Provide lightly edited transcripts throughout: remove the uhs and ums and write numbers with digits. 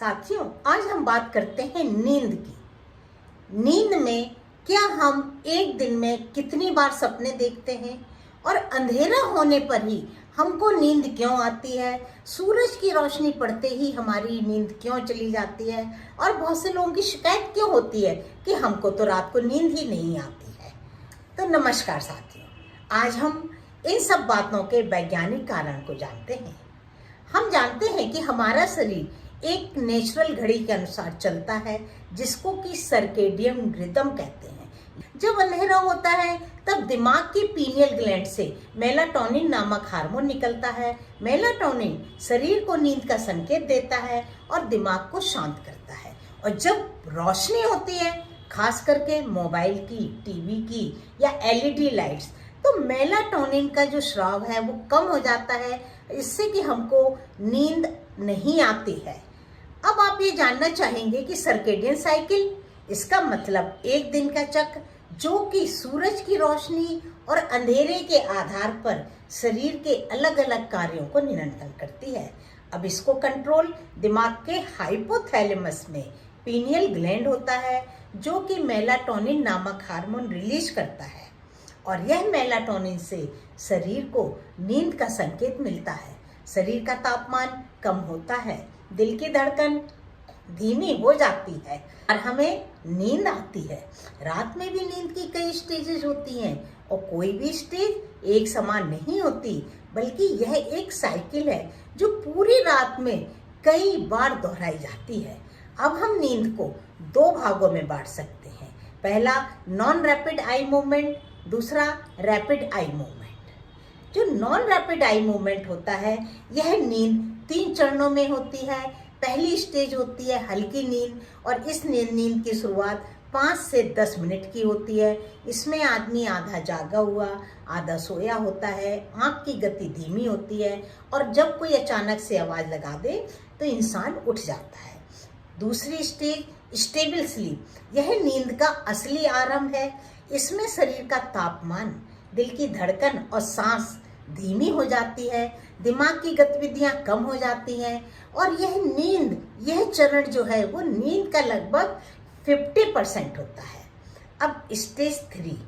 साथियों, आज हम बात करते हैं नींद की। नींद में क्या हम एक दिन में कितनी बार सपने देखते हैं और अंधेरा होने पर ही हमको नींद क्यों आती है, सूरज की रोशनी पड़ते ही हमारी नींद क्यों चली जाती है और बहुत से लोगों की शिकायत क्यों होती है कि हमको तो रात को नींद ही नहीं आती है। तो नमस्कार साथियों, आज हम इन सब बातों के वैज्ञानिक कारण को जानते हैं। हम जानते हैं कि हमारा शरीर एक नेचुरल घड़ी के अनुसार चलता है जिसको कि सर्केडियन रिदम कहते हैं। जब अंधेरा होता है तब दिमाग की पीनियल ग्लैंड से मेलाटोनिन नामक हार्मोन निकलता है। मेलाटोनिन शरीर को नींद का संकेत देता है और दिमाग को शांत करता है। और जब रोशनी होती है, खास करके मोबाइल की, टीवी की या एलईडी लाइट्स, तो मेलाटोनिन का जो स्राव है वो कम हो जाता है, इससे कि हमको नींद नहीं आती है। अब आप ये जानना चाहेंगे कि सर्केडियन साइकिल, इसका मतलब एक दिन का चक्र जो कि सूरज की रोशनी और अंधेरे के आधार पर शरीर के अलग अलग कार्यों को नियंत्रण करती है। अब इसको कंट्रोल दिमाग के हाइपोथैलेमस में पीनियल ग्लैंड होता है जो कि मेलाटोनिन नामक हार्मोन रिलीज करता है और यह मेलाटोनिन से शरीर को नींद का संकेत मिलता है। शरीर का तापमान कम होता है, दिल की धड़कन धीमी हो जाती है और हमें नींद आती है। रात में भी नींद की कई स्टेजेस होती हैं और कोई भी स्टेज एक समान नहीं होती, बल्कि यह एक साइकिल है जो पूरी रात में कई बार दोहराई जाती है। अब हम नींद को दो भागों में बांट सकते हैं। पहला नॉन रैपिड आई मूवमेंट, दूसरा रैपिड आई मूवमेंट। जो नॉन रैपिड आई मूवमेंट होता है, यह नींद 3 चरणों में होती है। पहली स्टेज होती है हल्की नींद और इस नींद की शुरुआत 5 से 10 मिनट की होती है। इसमें आदमी आधा जागा हुआ, आधा सोया होता है, आंख की गति धीमी होती है और जब कोई अचानक से आवाज लगा दे तो इंसान उठ जाता है। दूसरी स्टेज स्टेबल स्लीप, यह नींद का असली आरंभ है। इसमें शरीर का तापमान, दिल की धड़कन और सांस धीमी हो जाती है, दिमाग की गतिविधियां कम हो जाती हैं और यह चरण जो है वो नींद का लगभग 50% होता है। अब स्टेज 3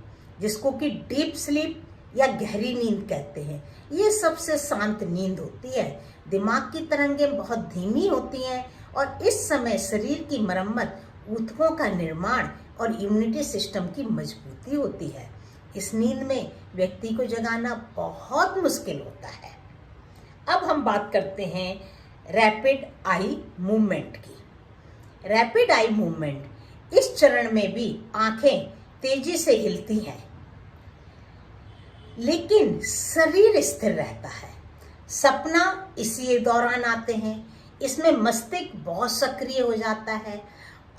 जिसको कि डीप स्लीप या गहरी नींद कहते हैं, ये सबसे शांत नींद होती है। दिमाग की तरंगें बहुत धीमी होती हैं और इस समय शरीर की मरम्मत, ऊतकों का निर्माण और इम्यूनिटी सिस्टम की मजबूती होती है। इस नींद में व्यक्ति को जगाना बहुत मुश्किल होता है। अब हम बात करते हैं रैपिड आई मूवमेंट की। रैपिड आई मूवमेंट, इस चरण में भी आंखें तेजी से हिलती हैं लेकिन शरीर स्थिर रहता है। सपना इसी दौरान आते हैं। इसमें मस्तिष्क बहुत सक्रिय हो जाता है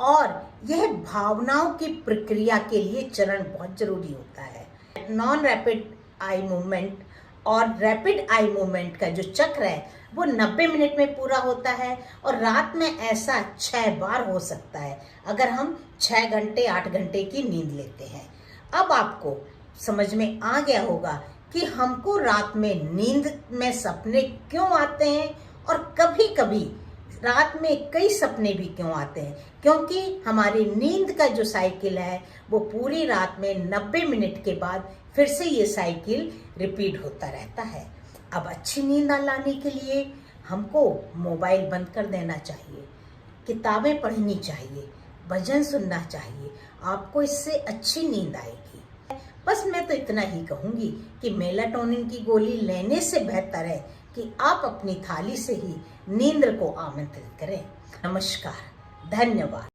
और यह भावनाओं की प्रक्रिया के लिए चरण बहुत जरूरी होता है। नॉन रैपिड आई मूवमेंट और रैपिड आई मूवमेंट का जो चक्र है वो 90 मिनट में पूरा होता है और रात में ऐसा 6 बार हो सकता है अगर हम 6 घंटे 8 घंटे की नींद लेते हैं। अब आपको समझ में आ गया होगा कि हमको रात में नींद में सपने क्यों आते हैं और कभी कभी रात में कई सपने भी क्यों आते हैं, क्योंकि हमारी नींद का जो साइकिल है वो पूरी रात में 90 मिनट के बाद फिर से ये साइकिल रिपीट होता रहता है। अब अच्छी नींद लाने के लिए हमको मोबाइल बंद कर देना चाहिए, किताबें पढ़नी चाहिए, भजन सुनना चाहिए। आपको इससे अच्छी नींद आएगी। बस मैं तो इतना ही कहूँगी कि मेलाटोनिन की गोली लेने से बेहतर है कि आप अपनी थाली से ही नींद को आमंत्रित करें। नमस्कार, धन्यवाद।